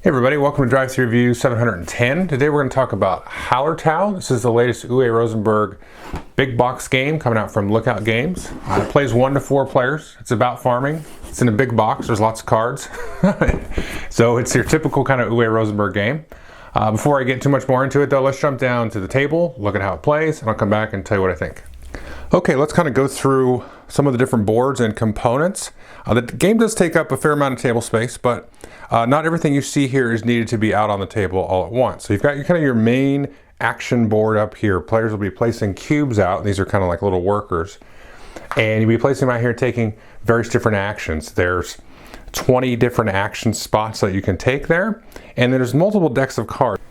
Hey everybody, welcome to Drive-Thru Review 710. Today we're going to talk about Hallertau. This is the latest Uwe Rosenberg big box game coming out from Lookout Games. It plays 1 to 4 players. It's about farming. It's in a big box. There's lots of cards. So it's your typical kind of Uwe Rosenberg game. Before I get too much more into it though, let's jump down to the table, look at how it plays, and I'll come back and tell you what I think. Okay, let's kind of go through some of the different boards and components. The game does take up a fair amount of table space, but not everything you see here is needed to be out on the table all at once. So you've got your main action board up here. Players will be placing cubes out. These are kind of like little workers. And you'll be placing them out here taking various different actions. There's 20 different action spots that you can take there. And there's multiple decks of cards.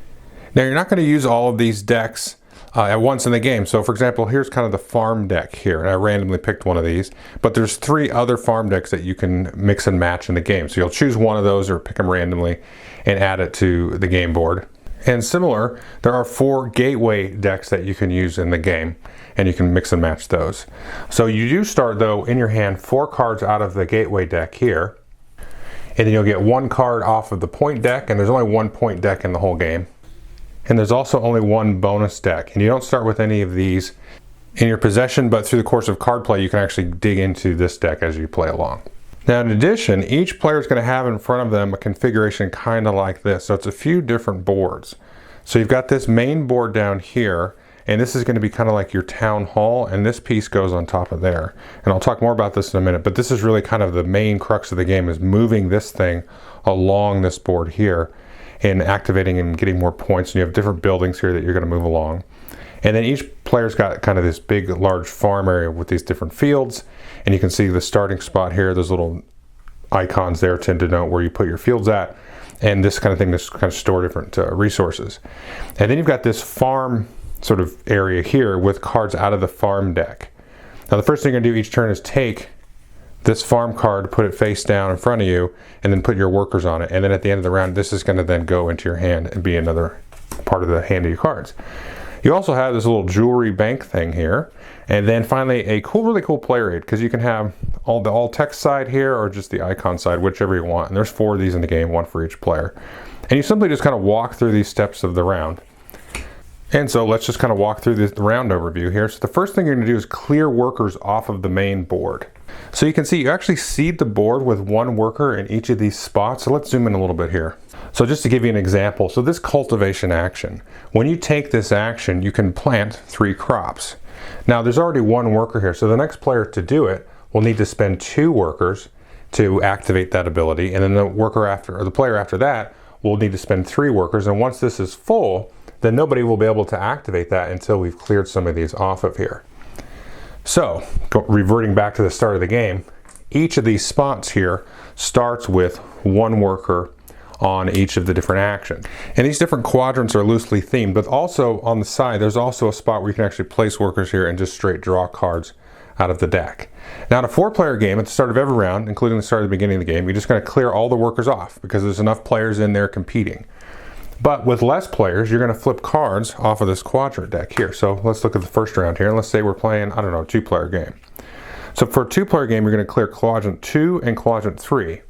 Now you're not going to use all of these decks at once in the game. So for example, here's kind of the farm deck here, and I randomly picked one of these, but there's 3 other farm decks that you can mix and match in the game. So you'll choose one of those or pick them randomly and add it to the game board. And similar, there are 4 gateway decks that you can use in the game, and you can mix and match those. So you do start though in your hand 4 cards out of the gateway deck here, and then you'll get 1 card off of the point deck, and there's only 1 point deck in the whole game. And there's also only 1 bonus deck, and you don't start with any of these in your possession, but through the course of card play you can actually dig into this deck as you play along. Now in addition, each player is going to have in front of them a configuration kind of like this, so it's a few different boards. So you've got this main board down here, and this is going to be kind of like your town hall, and this piece goes on top of there. And I'll talk more about this in a minute, but this is really kind of the main crux of the game, is moving this thing along this board here and activating and getting more points. And you have different buildings here that you're going to move along. And then each player's got kind of this big, large farm area with these different fields. And you can see the starting spot here. Those little icons there tend to denote where you put your fields at. And this kind of thing, this kind of store different resources. And then you've got this farm sort of area here with cards out of the farm deck. Now the first thing you're going to do each turn is take this farm card, put it face down in front of you, and then put your workers on it. And then at the end of the round, this is going to then go into your hand and be another part of the hand of your cards. You also have this little jewelry bank thing here. And then finally, a really cool player aid, because you can have the all text side here or just the icon side, whichever you want. And there's 4 of these in the game, 1 for each player. And you simply just kind of walk through these steps of the round. And so let's just kind of walk through the round overview here. So the first thing you're going to do is clear workers off of the main board. So you can see you actually seed the board with 1 worker in each of these spots. So let's zoom in a little bit here. So just to give you an example, so this cultivation action, when you take this action, you can plant 3 crops. Now there's already 1 worker here, so the next player to do it will need to spend 2 workers to activate that ability, and then the player after that will need to spend 3 workers, and once this is full, then nobody will be able to activate that until we've cleared some of these off of here. So, reverting back to the start of the game, each of these spots here starts with 1 worker on each of the different actions. And these different quadrants are loosely themed, but also on the side, there's also a spot where you can actually place workers here and just straight draw cards out of the deck. Now in a 4-player game, at the start of every round, including the start of the beginning of the game, you're just going to clear all the workers off because there's enough players in there competing. But with less players, you're going to flip cards off of this quadrant deck here. So let's look at the first round here, and let's say we're playing, I don't know, a 2-player game. So for a 2-player game, you're going to clear quadrant 2 and quadrant 3.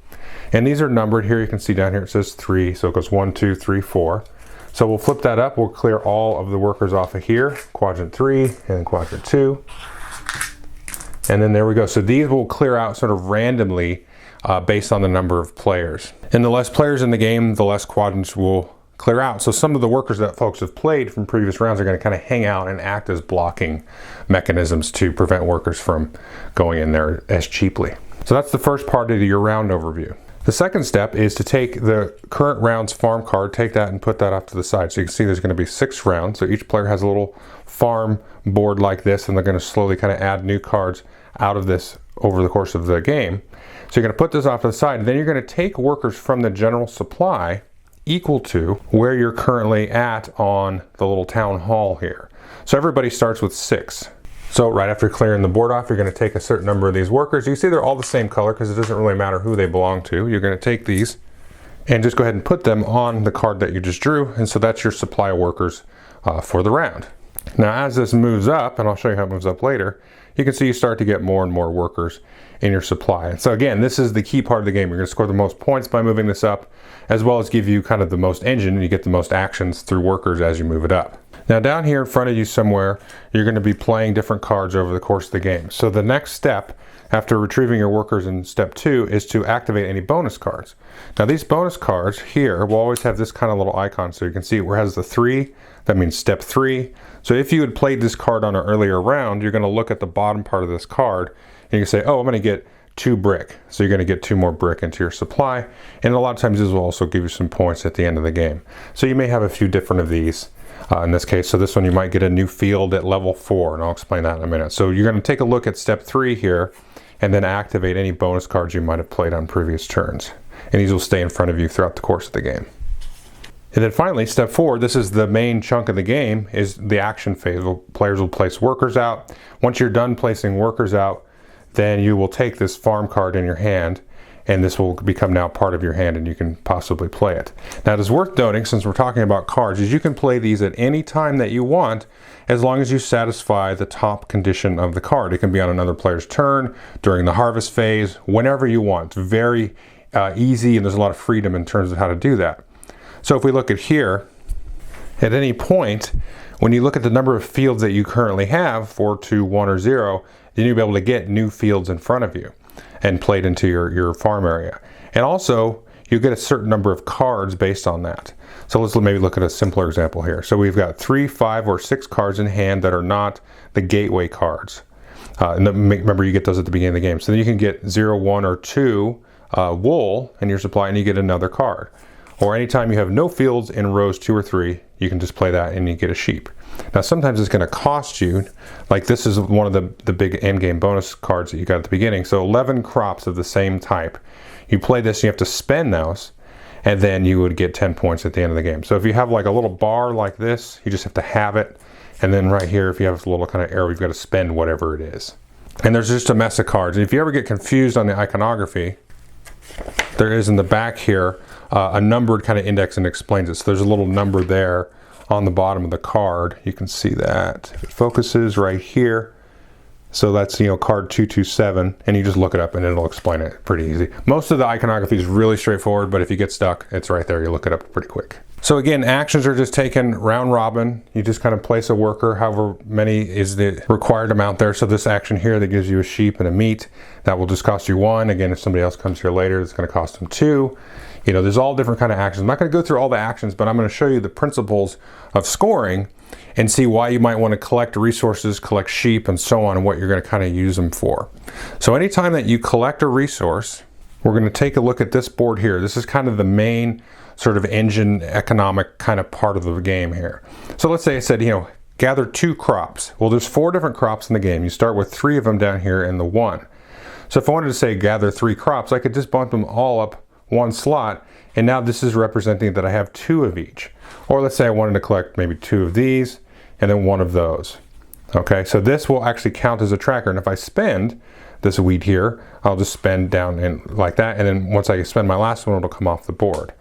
And these are numbered here. You can see down here it says 3, so it goes 1, 2, 3, 4. So we'll flip that up. We'll clear all of the workers off of here, quadrant 3 and quadrant 2. And then there we go. So these will clear out sort of randomly based on the number of players. And the less players in the game, the less quadrants will clear out. So some of the workers that folks have played from previous rounds are going to kind of hang out and act as blocking mechanisms to prevent workers from going in there as cheaply. So that's the first part of your round overview. The second step is to take the current round's farm card, take that and put that off to the side. So you can see there's going to be 6 rounds. So each player has a little farm board like this, and they're going to slowly kind of add new cards out of this over the course of the game. So you're going to put this off to the side, and then you're going to take workers from the general supply equal to where you're currently at on the little town hall here. So everybody starts with 6. So right after clearing the board off, you're going to take a certain number of these workers. You see they're all the same color because it doesn't really matter who they belong to. You're going to take these and just go ahead and put them on the card that you just drew, and so that's your supply of workers for the round. Now as this moves up, and I'll show you how it moves up later, you can see you start to get more and more workers in your supply. And so again, this is the key part of the game. You're going to score the most points by moving this up, as well as give you kind of the most engine, and you get the most actions through workers as you move it up. Now down here in front of you somewhere, you're going to be playing different cards over the course of the game. So the next step after retrieving your workers in step 2 is to activate any bonus cards. Now these bonus cards here will always have this kind of little icon, so you can see where it has the 3, that means step 3. So if you had played this card on an earlier round, you're going to look at the bottom part of this card and you can say, oh, I'm going to get 2 brick. So you're going to get 2 more brick into your supply, and a lot of times this will also give you some points at the end of the game. So you may have a few different of these. In this case, so this one you might get a new field at level 4, and I'll explain that in a minute. So you're going to take a look at step 3 here, and then activate any bonus cards you might have played on previous turns. And these will stay in front of you throughout the course of the game. And then finally, step 4, this is the main chunk of the game, is the action phase. Players will place workers out. Once you're done placing workers out, then you will take this farm card in your hand, and this will become now part of your hand, and you can possibly play it. Now it is worth noting, since we're talking about cards, is you can play these at any time that you want, as long as you satisfy the top condition of the card. It can be on another player's turn, during the harvest phase, whenever you want. It's very easy, and there's a lot of freedom in terms of how to do that. So if we look at here, at any point, when you look at the number of fields that you currently have, 4, 2, 1, or 0, then you'll be able to get new fields in front of you and played into your farm area. And also, you get a certain number of cards based on that. So let's maybe look at a simpler example here. So we've got 3, 5, or 6 cards in hand that are not the gateway cards. And remember, you get those at the beginning of the game. So then you can get 0, 1, or 2 wool in your supply, and you get another card. Or anytime you have no fields in rows 2 or 3, you can just play that and you get a sheep. Now sometimes it's going to cost you, like this is one of the big end game bonus cards that you got at the beginning. So 11 crops of the same type. You play this, you have to spend those, and then you would get 10 points at the end of the game. So if you have like a little bar like this, you just have to have it. And then right here, if you have a little kind of arrow, you've got to spend whatever it is. And there's just a mess of cards. And if you ever get confused on the iconography, there is in the back here a numbered kind of index and explains it. So there's a little number there on the bottom of the card. You can see that. If it focuses right here, so that's, you know, card 227, and you just look it up and it'll explain it pretty easy. Most of the iconography is really straightforward, but if you get stuck, it's right there. You look it up pretty quick. So again, actions are just taken round robin. You just kind of place a worker, however many is the required amount there. So this action here that gives you a sheep and a meat, that will just cost you 1. Again, if somebody else comes here later, it's going to cost them 2. You know, there's all different kind of actions. I'm not going to go through all the actions, but I'm going to show you the principles of scoring and see why you might want to collect resources, collect sheep, and so on, and what you're going to kind of use them for. So anytime that you collect a resource, we're going to take a look at this board here. This is kind of the main sort of engine economic kind of part of the game here. So let's say I said, you know, gather 2 crops. Well, there's 4 different crops in the game. You start with 3 of them down here in the 1. So if I wanted to say gather 3 crops, I could just bump them all up 1 slot, and now this is representing that I have 2 of each. Or let's say I wanted to collect maybe 2 of these and then 1 of those. Okay, so this will actually count as a tracker, and if I spend this wheat here, I'll just spend down in like that, and then once I spend my last one, it'll come off the board.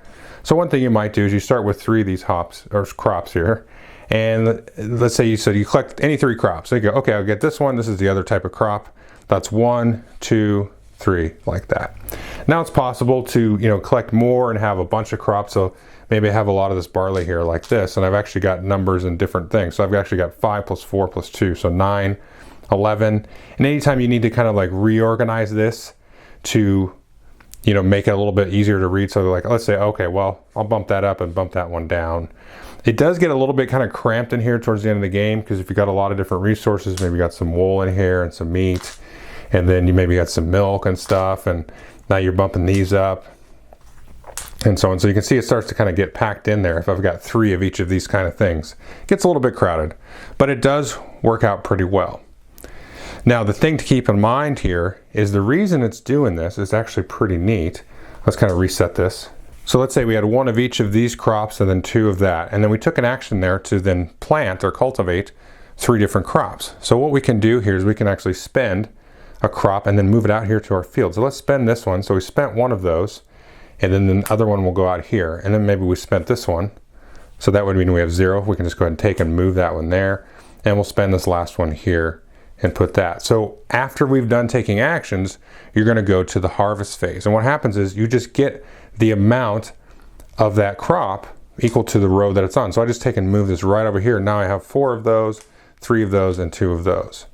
So one thing you might do is you start with 3 of these hops or crops here, and let's say you said you collect any 3 crops. So you go, okay, I'll get this one. This is the other type of crop. That's 1, 2, 3, like that. Now it's possible to, you know, collect more and have a bunch of crops. So maybe I have a lot of this barley here like this, and I've actually got numbers and different things. So I've actually got 5 plus 4 plus 2, so 9, 11. And anytime you need to kind of like reorganize this to, you know, make it a little bit easier to read. So like, let's say, okay, well, I'll bump that up and bump that one down. It does get a little bit kind of cramped in here towards the end of the game, because if you got a lot of different resources, maybe you got some wool in here and some meat, and then you maybe got some milk and stuff, and now you're bumping these up and so on. So you can see it starts to kind of get packed in there if I've got 3 of each of these kind of things. It gets a little bit crowded, but it does work out pretty well. Now the thing to keep in mind here is the reason it's doing this is actually pretty neat. Let's kind of reset this. So let's say we had 1 of each of these crops and then 2 of that, and then we took an action there to then plant or cultivate 3 different crops. So what we can do here is we can actually spend a crop and then move it out here to our field. So let's spend this one. So we spent 1 of those, and then the other one will go out here, and then maybe we spent this one. So that would mean we have 0. We can just go ahead and take and move that one there, and we'll spend this last one here, and put that. So after we've done taking actions, you're going to go to the harvest phase. And what happens is you just get the amount of that crop equal to the row that it's on. So I just take and move this right over here. Now I have 4 of those, 3 of those, and 2 of those,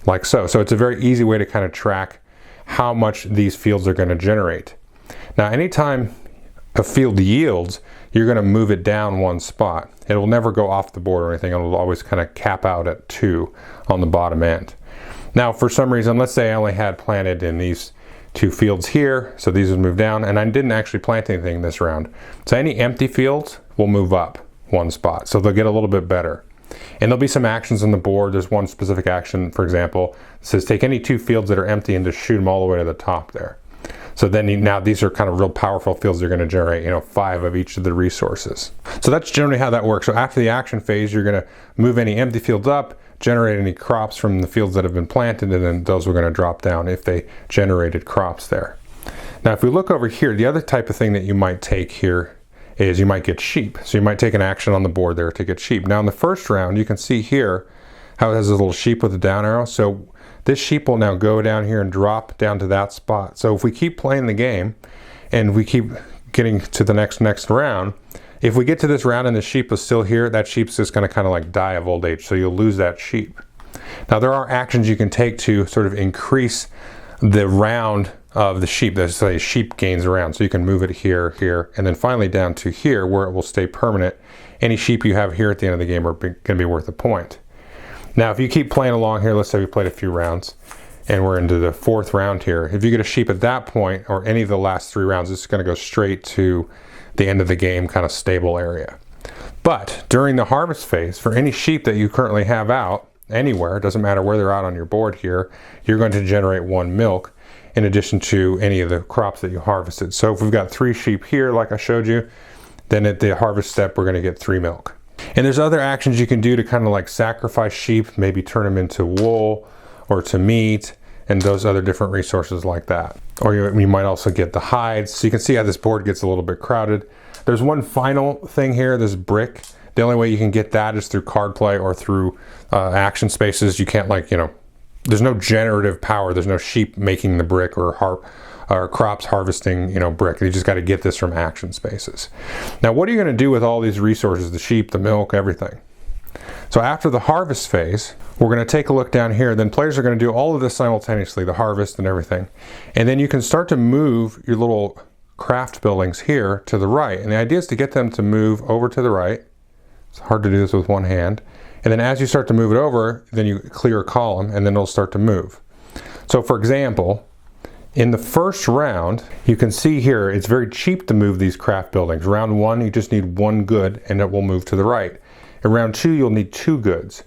like so. So it's a very easy way to kind of track how much these fields are going to generate. Now anytime a field yields, you're going to move it down 1 spot. It will never go off the board or anything. It will always kind of cap out at 2 on the bottom end. Now for some reason, let's say I only had planted in these 2 fields here, so these would move down, and I didn't actually plant anything this round. So any empty fields will move up 1 spot, so they'll get a little bit better. And there'll be some actions on the board. There's one specific action, for example, that says take any 2 fields that are empty and just shoot them all the way to the top there. So then now these are kind of real powerful fields. They're going to generate 5 of each of the resources. So that's generally how that works. So after the action phase, you're going to move any empty fields up, generate any crops from the fields that have been planted, and then those are going to drop down if they generated crops there. Now if we look over here, the other type of thing that you might take here is you might get sheep. So you might take an action on the board there to get sheep. Now in the first round, you can see here how it has a little sheep with a down arrow. So this sheep will now go down here and drop down to that spot. So if we keep playing the game and we keep getting to the next round, if we get to this round and the sheep is still here, that sheep's just going to kind of like die of old age. So you'll lose that sheep. Now there are actions you can take to sort of increase the round of the sheep. Let's say sheep gains around. So you can move it here, here, and then finally down to here where it will stay permanent. Any sheep you have here at the end of the game are going to be worth a point. Now if you keep playing along here, let's say we played a few rounds and we're into the 4th round here. If you get a sheep at that point or any of the last 3 rounds, it's going to go straight to the end of the game kind of stable area. But during the harvest phase, for any sheep that you currently have out anywhere, it doesn't matter where they're out on your board here, you're going to generate 1 milk in addition to any of the crops that you harvested. So if we've got 3 sheep here like I showed you, then at the harvest step we're going to get 3 milk. And there's other actions you can do to kind of like sacrifice sheep, maybe turn them into wool or to meat, and those other different resources like that. Or you might also get the hides. So you can see how this board gets a little bit crowded. There's one final thing here, this brick. The only way you can get that is through card play or through action spaces. You can't there's no generative power. There's no sheep making the brick or crops harvesting, brick. You just got to get this from action spaces. Now, what are you going to do with all these resources, the sheep, the milk, everything? So after the harvest phase, we're going to take a look down here. Then players are going to do all of this simultaneously, the harvest and everything. And then you can start to move your little craft buildings here to the right. And the idea is to get them to move over to the right. It's hard to do this with one hand. And then as you start to move it over, then you clear a column and then it'll start to move. So for example, in the first round, you can see here, it's very cheap to move these craft buildings. Round 1, you just need 1 good and it will move to the right. In round 2, you'll need 2 goods.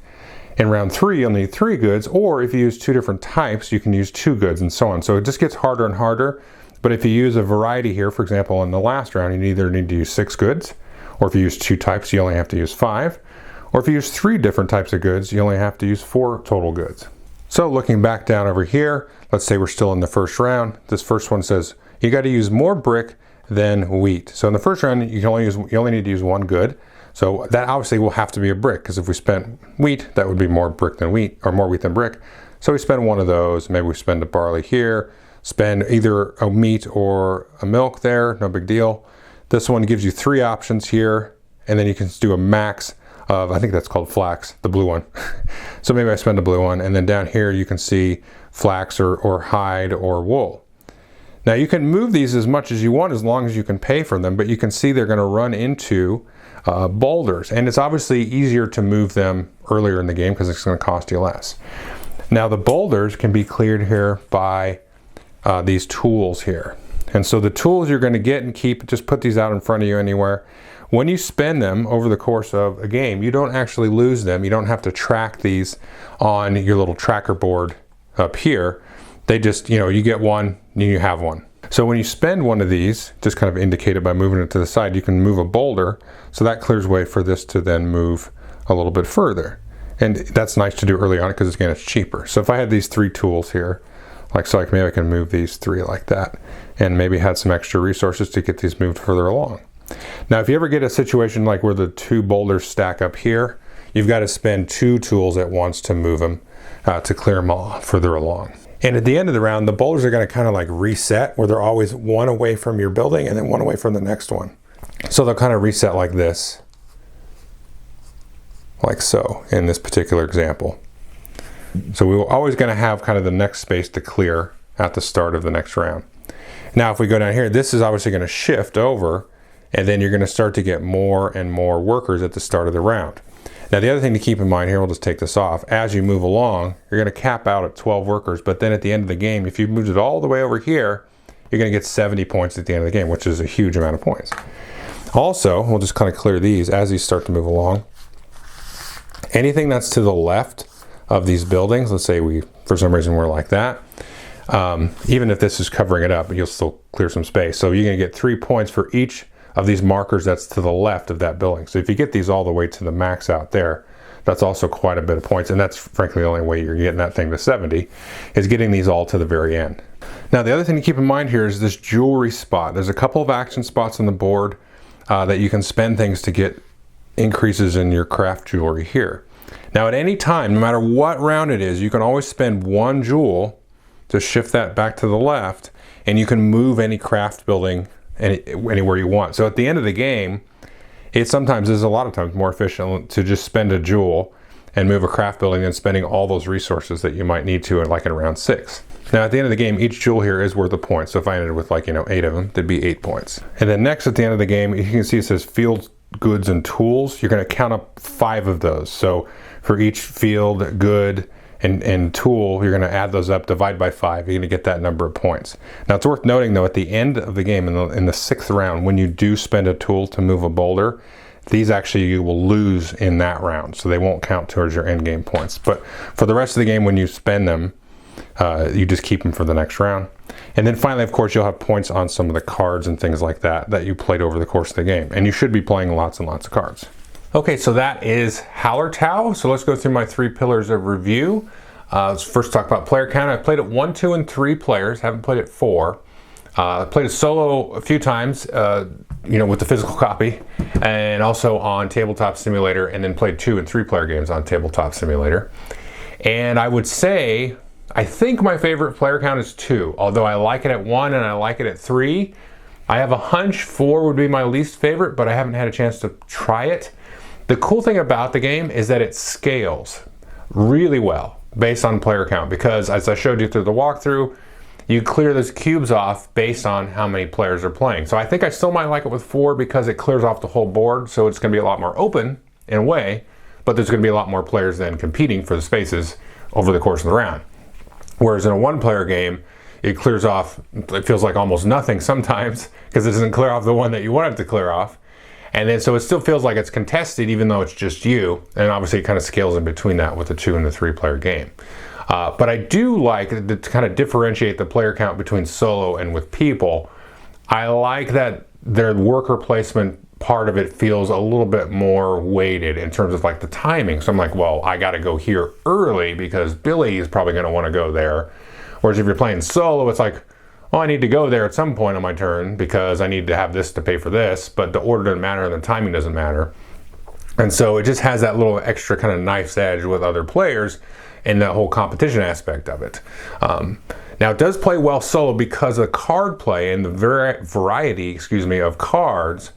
In round 3, you'll need 3 goods, or if you use 2 different types, you can use 2 goods and so on. So it just gets harder and harder. But if you use a variety here, for example, in the last round, you either need to use 6 goods, or if you use 2 types, you only have to use 5. Or if you use 3 different types of goods, you only have to use 4 total goods. So looking back down over here, let's say we're still in the first round. This first one says you got to use more brick than wheat. So in the first round, you only need to use 1 good. So that obviously will have to be a brick, because if we spent wheat, that would be more brick than wheat, or more wheat than brick. So we spend 1 of those. Maybe we spend a barley here, spend either a meat or a milk there, no big deal. This one gives you 3 options here, and then you can do a max of, I think that's called flax, the blue one. So maybe I spend a blue one, and then down here you can see flax or hide or wool. Now you can move these as much as you want as long as you can pay for them, but you can see they're going to run into boulders, and it's obviously easier to move them earlier in the game because it's going to cost you less. Now the boulders can be cleared here by these tools here. And so the tools you're going to get and keep, just put these out in front of you anywhere. When you spend them over the course of a game, you don't actually lose them. You don't have to track these on your little tracker board up here. They just, you get one and you have one. So when you spend one of these, just kind of indicate it by moving it to the side, you can move a boulder. So that clears way for this to then move a little bit further. And that's nice to do early on because again, it's cheaper. So if I had these 3 tools here, maybe I can move these 3 like that, and maybe had some extra resources to get these moved further along. Now, if you ever get a situation like where the 2 boulders stack up here, you've got to spend 2 tools at once to move them. to clear them all further along. And at the end of the round, the boulders are going to kind of like reset, where they're always one away from your building and then one away from the next one. So they'll kind of reset like this, like so, in this particular example. So we're always going to have kind of the next space to clear at the start of the next round. Now if we go down here, this is obviously going to shift over, and then you're going to start to get more and more workers at the start of the round. Now the other thing to keep in mind here, we'll just take this off, as you move along, you're going to cap out at 12 workers, but then at the end of the game, if you moved it all the way over here, you're going to get 70 points at the end of the game, which is a huge amount of points. Also, we'll just kind of clear these as these start to move along. Anything that's to the left of these buildings, let's say we, for some reason, we're like that, even if this is covering it up, you'll still clear some space. So you're going to get 3 points for each of these markers that's to the left of that building. So if you get these all the way to the max out there, that's also quite a bit of points, and that's frankly the only way you're getting that thing to 70, is getting these all to the very end. Now the other thing to keep in mind here is this jewelry spot. There's a couple of action spots on the board that you can spend things to get increases in your craft jewelry here. Now at any time, no matter what round it is, you can always spend 1 jewel to shift that back to the left, and you can move any craft building anywhere you want. So at the end of the game, it sometimes is a lot of times more efficient to just spend a jewel and move a craft building than spending all those resources that you might need to like in round 6. Now at the end of the game, each jewel here is worth a point. So if I ended with 8 of them, that'd be 8 points. And then next at the end of the game, you can see it says field, goods, and tools. You're going to count up 5 of those. So for each field, good, and tool, you're going to add those up, divide by 5, you're going to get that number of points. Now it's worth noting though, at the end of the game, in the 6th round, when you do spend a tool to move a boulder, these actually you will lose in that round, so they won't count towards your end game points. But for the rest of the game, when you spend them, you just keep them for the next round. And then finally, of course, you'll have points on some of the cards and things like that that you played over the course of the game, and you should be playing lots and lots of cards. Okay, so that is Hallertau. So let's go through my 3 pillars of review. Let's first talk about player count. I've played it 1, 2, and 3 players. Haven't played it 4. I played it solo a few times, with the physical copy, and also on Tabletop Simulator, and then played 2 and 3 player games on Tabletop Simulator. And I would say, I think my favorite player count is 2, although I like it at 1 and I like it at 3. I have a hunch 4 would be my least favorite, but I haven't had a chance to try it. The cool thing about the game is that it scales really well based on player count, because as I showed you through the walkthrough, you clear those cubes off based on how many players are playing. So I think I still might like it with 4 because it clears off the whole board, so it's going to be a lot more open in a way, but there's going to be a lot more players then competing for the spaces over the course of the round. Whereas in a 1-player game, it clears off, it feels like almost nothing sometimes, because it doesn't clear off the one that you want it to clear off. And then so it still feels like it's contested even though it's just you, and obviously it kind of scales in between that with the 2 and the 3-player game. But I do like to kind of differentiate the player count between solo and with people. I like that their worker placement part of it feels a little bit more weighted in terms of like the timing. So I'm like, well, I got to go here early because Billy is probably going to want to go there. Whereas if you're playing solo, it's like, well, I need to go there at some point on my turn because I need to have this to pay for this, but the order doesn't matter and the timing doesn't matter. And so it just has that little extra kind of knife's edge with other players and the whole competition aspect of it. Now it does play well solo because of the card play and the variety of cards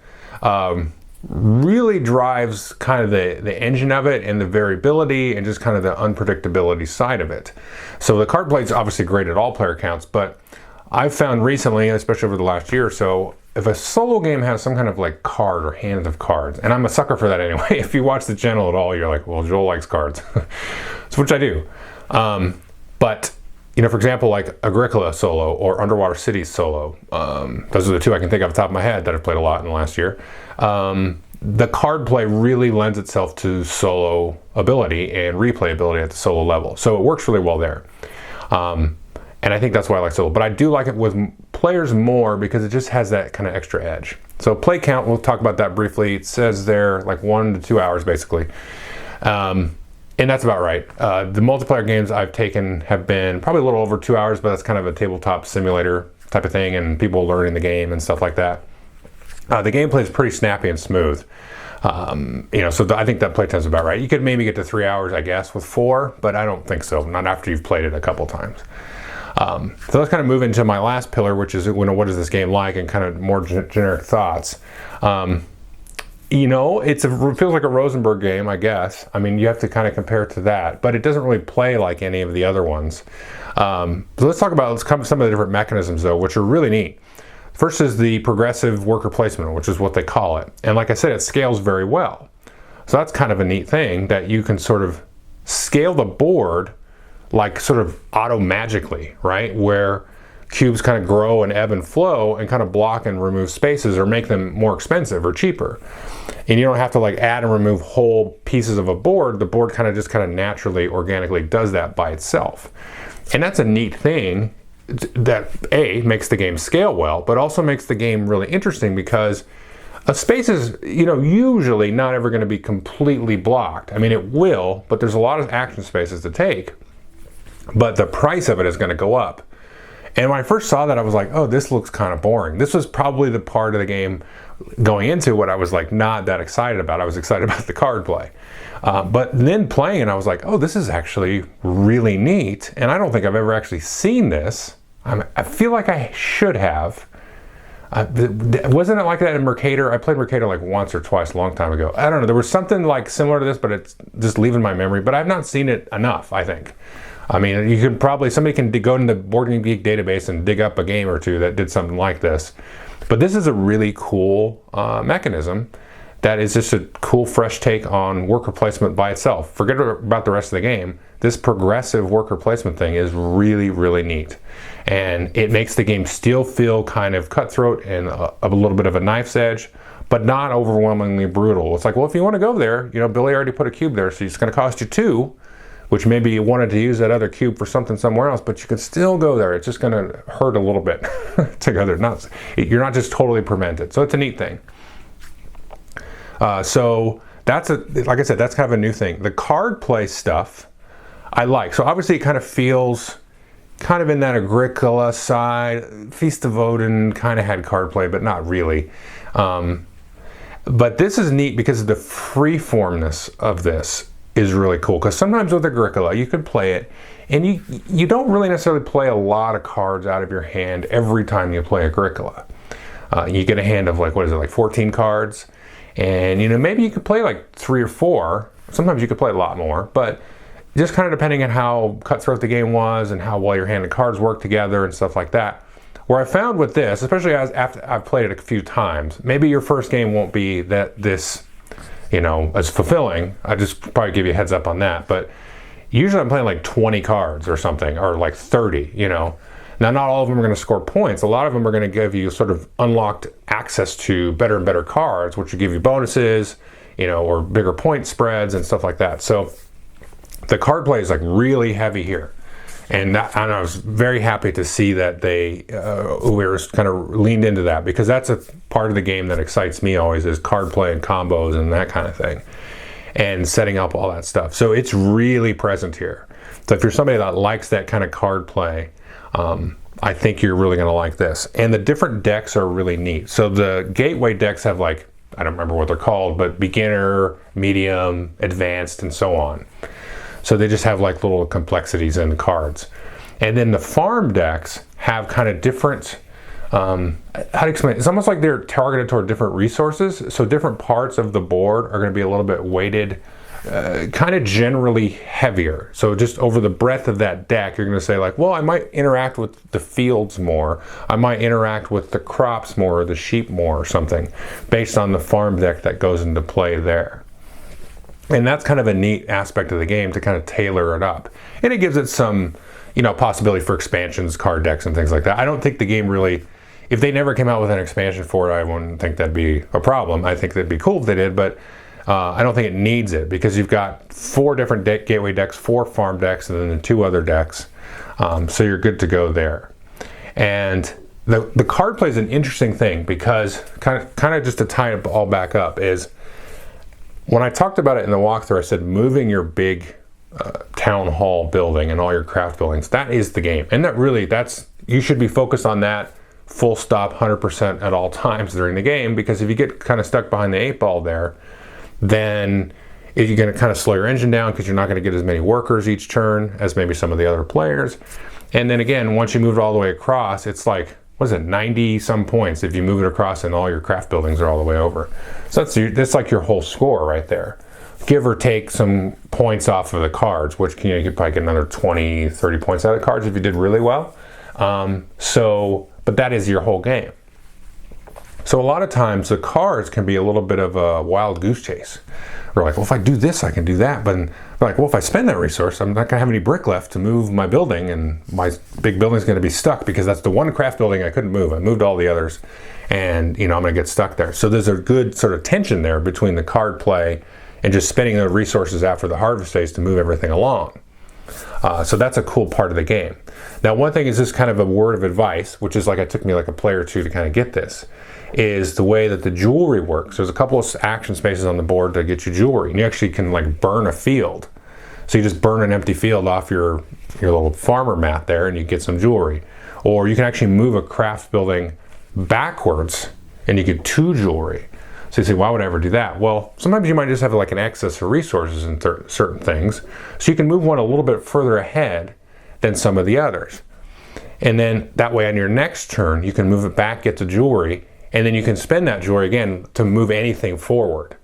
really drives kind of the engine of it and the variability and just kind of the unpredictability side of it. So the card play is obviously great at all player counts, but I've found recently, especially over the last year or so, if a solo game has some kind of like card or hand of cards, and I'm a sucker for that anyway. If you watch the channel at all, you're like, well, Joel likes cards, so which I do. But for example, like Agricola solo or Underwater Cities solo, those are the 2 I can think of off the top of my head that I've played a lot in the last year. The card play really lends itself to solo ability and replayability at the solo level, so it works really well there. And I think that's why I like solo. But I do like it with players more because it just has that kind of extra edge. So play count, we'll talk about that briefly. It says there like 1 to 2 hours basically. And that's about right. The multiplayer games I've taken have been probably a little over 2 hours, but that's kind of a tabletop simulator type of thing and people learning the game and stuff like that. The gameplay is pretty snappy and smooth. So I think that playtime's about right. You could maybe get to 3 hours, I guess, with 4, but I don't think so. Not after you've played it a couple times. So let's kind of move into my last pillar, which is, what is this game like, and kind of more generic thoughts. It feels like a Rosenberg game, I guess. I mean, you have to kind of compare it to that, but it doesn't really play like any of the other ones. So let's cover some of the different mechanisms, though, which are really neat. First is the progressive worker placement, which is what they call it. And like I said, it scales very well. So that's kind of a neat thing, that you can sort of scale the board like sort of auto-magically, right? Where cubes kind of grow and ebb and flow and kind of block and remove spaces or make them more expensive or cheaper. And you don't have to like add and remove whole pieces of a board. The board kind of naturally, organically does that by itself. And that's a neat thing that makes the game scale well, but also makes the game really interesting, because a space is, usually not ever going to be completely blocked. I mean, it will, but there's a lot of action spaces to take, but the price of it is going to go up. And when I first saw that, I was like, oh, this looks kind of boring. This was probably the part of the game going into what I was like not that excited about. I was excited about the card play. But then playing it, I was like, oh, this is actually really neat. And I don't think I've ever actually seen this. I feel like I should have. Wasn't it like that in Mercator? I played Mercator like once or twice a long time ago. I don't know. There was something like similar to this, but it's just leaving my memory. But I've not seen it enough, I think. I mean, somebody can go into the Board Game Geek database and dig up a game or two that did something like this. But this is a really cool mechanism that is just a cool, fresh take on worker placement by itself. Forget about the rest of the game. This progressive worker placement thing is really, really neat. And it makes the game still feel kind of cutthroat and a little bit of a knife's edge, but not overwhelmingly brutal. It's like, well, if you want to go there, Billy already put a cube there, so it's going to cost you 2, which maybe you wanted to use that other cube for something somewhere else, but you could still go there. It's just going to hurt a little bit to go there. You're not just totally prevented. So it's a neat thing. So like I said, that's kind of a new thing. The card play stuff I like. So obviously it kind of feels kind of in that Agricola side. Feast of Odin kind of had card play, but not really. But this is neat because of the freeformness of this is really cool. Because sometimes with Agricola, you could play it, and you don't really necessarily play a lot of cards out of your hand every time you play Agricola. You get a hand of like 14 cards, and maybe you could play like 3 or 4. Sometimes you could play a lot more, but just kind of depending on how cutthroat the game was and how well your hand and cards work together and stuff like that. Where I found with this, especially after I've played it a few times, maybe your first game won't be as fulfilling. I just probably give you a heads up on that. But usually I'm playing like 20 cards or something, or like 30, Now, not all of them are going to score points. A lot of them are going to give you sort of unlocked access to better and better cards, which will give you bonuses, or bigger point spreads and stuff like that. So the card play is like really heavy here. And I was very happy to see that Uwe kind of leaned into that, because that's a part of the game that excites me always, is card play and combos and that kind of thing, and setting up all that stuff. So it's really present here. So if you're somebody that likes that kind of card play, I think you're really going to like this. And the different decks are really neat. So the gateway decks have I don't remember what they're called, but beginner, medium, advanced, and so on. So they just have like little complexities in the cards. And then the farm decks have kind of different, how to explain it? It's almost like they're targeted toward different resources. So different parts of the board are going to be a little bit weighted, kind of generally heavier. So just over the breadth of that deck, you're going to say like, well, I might interact with the fields more. I might interact with the crops more, or the sheep more, or something, based on the farm deck that goes into play there. And that's kind of a neat aspect of the game to kind of tailor it up. And it gives it some, possibility for expansions, card decks, and things like that. I don't think the game really, if they never came out with an expansion for it, I wouldn't think that'd be a problem. I think that'd be cool if they did, but I don't think it needs it, because you've got 4 different gateway decks, 4 farm decks, and then 2 other decks. So you're good to go there. And the card play is an interesting thing, because kind of just to tie it all back up is, when I talked about it in the walkthrough, I said moving your big town hall building and all your craft buildings, that is the game. And you should be focused on that full stop, 100% at all times during the game, because if you get kind of stuck behind the 8 ball there, then you're going to kind of slow your engine down because you're not going to get as many workers each turn as maybe some of the other players. And then again, once you move it all the way across, it's like, what is it, 90 some points if you move it across and all your craft buildings are all the way over. So that's like your whole score right there. Give or take some points off of the cards, which you could probably get another 20, 30 points out of the cards if you did really well. But that is your whole game. So a lot of times the cards can be a little bit of a wild goose chase. We're like, well, if I do this, I can do that. But I'm like, well, if I spend that resource, I'm not going to have any brick left to move my building, and my big building's going to be stuck because that's the one craft building I couldn't move. I moved all the others, and I'm going to get stuck there. So there's a good sort of tension there between the card play and just spending the resources after the harvest phase to move everything along. So that's a cool part of the game. Now, one thing is just kind of a word of advice, which is like it took me like a play or two to kind of get this, is the way that the jewelry works. There's a couple of action spaces on the board to get you jewelry, and you actually can like burn a field. So you just burn an empty field off your little farmer mat there, and you get some jewelry. Or you can actually move a craft building backwards, and you get 2 jewelry. So you say, why would I ever do that? Well, sometimes you might just have like an excess of resources in certain things. So you can move one a little bit further ahead than some of the others. And then that way on your next turn, you can move it back, get the jewelry, and then you can spend that jewelry again to move anything forward.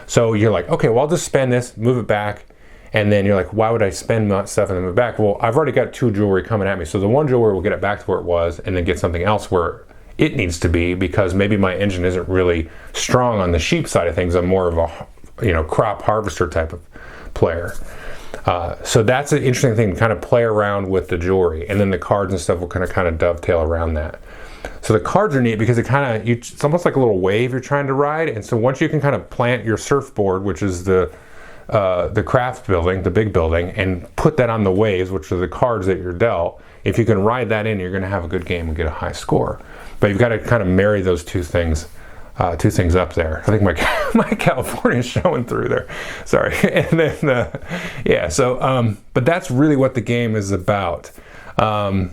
So you're like, okay, well, I'll just spend this, move it back. And then you're like, why would I spend stuff and then move it back? Well, I've already got 2 jewelry coming at me. So the 1 jewelry will get it back to where it was and then get something else where it needs to be, because maybe my engine isn't really strong on the sheep side of things. I'm more of a crop harvester type of player. So that's an interesting thing to kind of play around with the jewelry, and then the cards and stuff will kind of dovetail around that. So the cards are neat because it's almost like a little wave you're trying to ride. And so once you can kind of plant your surfboard, which is the craft building, the big building, and put that on the waves, which are the cards that you're dealt, if you can ride that in, you're going to have a good game and get a high score. But you've got to kind of marry those two things up there. I think my California is showing through there. Sorry. And then but that's really what the game is about. But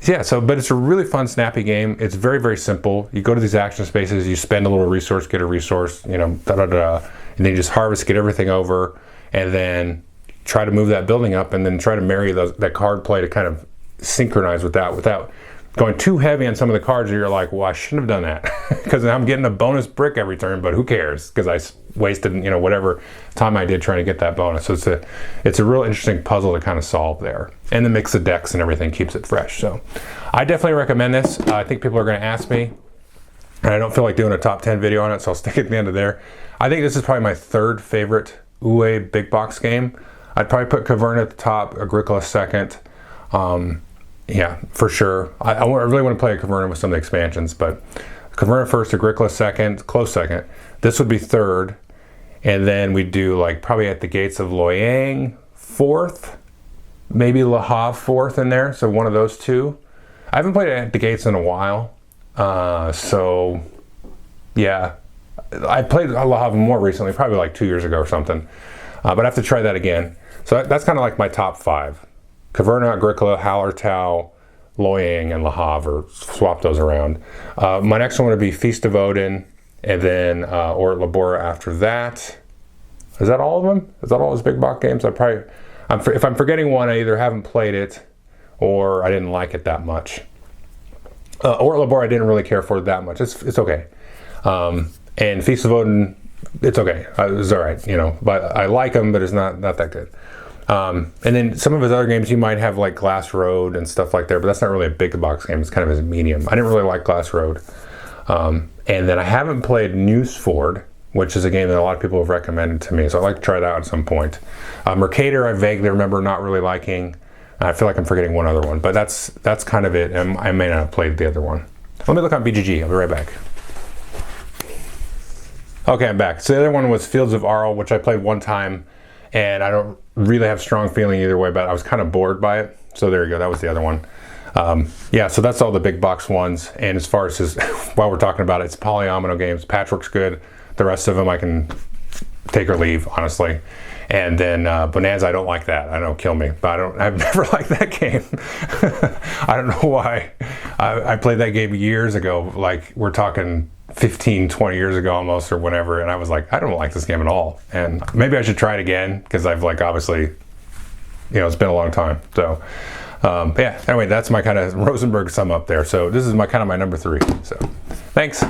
it's a really fun, snappy game. It's very, very simple. You go to these action spaces, you spend a little resource, get a resource, and then you just harvest, get everything over, and then try to move that building up, and then try to marry that card play to kind of synchronize with that without going too heavy on some of the cards that you're like, well, I shouldn't have done that because I'm getting a bonus brick every turn, but who cares? Because I wasted, whatever time I did trying to get that bonus. So it's a real interesting puzzle to kind of solve there. And the mix of decks and everything keeps it fresh. So I definitely recommend this. I think people are going to ask me, and I don't feel like doing a top 10 video on it, so I'll stick at the end of there. I think this is probably my 3rd favorite Uwe big box game. I'd probably put Caverna at the top, Agricola second. Yeah, for sure. I really want to play a Caverna with some of the expansions, but Caverna first, Agricola second, close second. This would be 3rd, and then we do like probably at the Gates of Loyang 4th, maybe Le Havre 4th in there. So one of those 2. I haven't played at the Gates in a while, so yeah, I played Le Havre more recently, probably like 2 years ago or something. But I have to try that again. So that's kind of like my top 5. Caverna, Agricola, Hallertau, Loyang, and Le Havre, or swap those around. My next one would be Feast of Odin, and then Ort Labora after that. Is that all of them? Is that all his big box games? If I'm forgetting one, I either haven't played it or I didn't like it that much. Ort Labora I didn't really care for that much. It's okay. And Feast of Odin, it's okay. It's all right, but I like them, but it's not that good. And then some of his other games, you might have like Glass Road and stuff like that, but that's not really a big box game. It's kind of his medium. I didn't really like Glass Road. And then I haven't played Newsford, which is a game that a lot of people have recommended to me, so I'd like to try that at some point. Mercator, I vaguely remember not really liking. I feel like I'm forgetting one other one, but that's kind of it, and I may not have played the other one. Let me look on BGG. I'll be right back. Okay, I'm back. So the other one was Fields of Arle, which I played one time, and I don't really have strong feeling either way, but I was kind of bored by it. So there you go. That was the other one. So that's all the big box ones. And as far as while we're talking about it, it's polyomino games. Patchwork's good. The rest of them I can take or leave, honestly. And then Bonanza, I don't like that. I don't kill me, but I've never liked that game. I don't know why. I played that game years ago, like we're talking 15, 20 years ago almost, or whatever, and I was like, I don't like this game at all. And maybe I should try it again, because I've like obviously, it's been a long time. So yeah, anyway, that's my kind of Rosenberg sum up there. So this is my kind of my number 3. So thanks.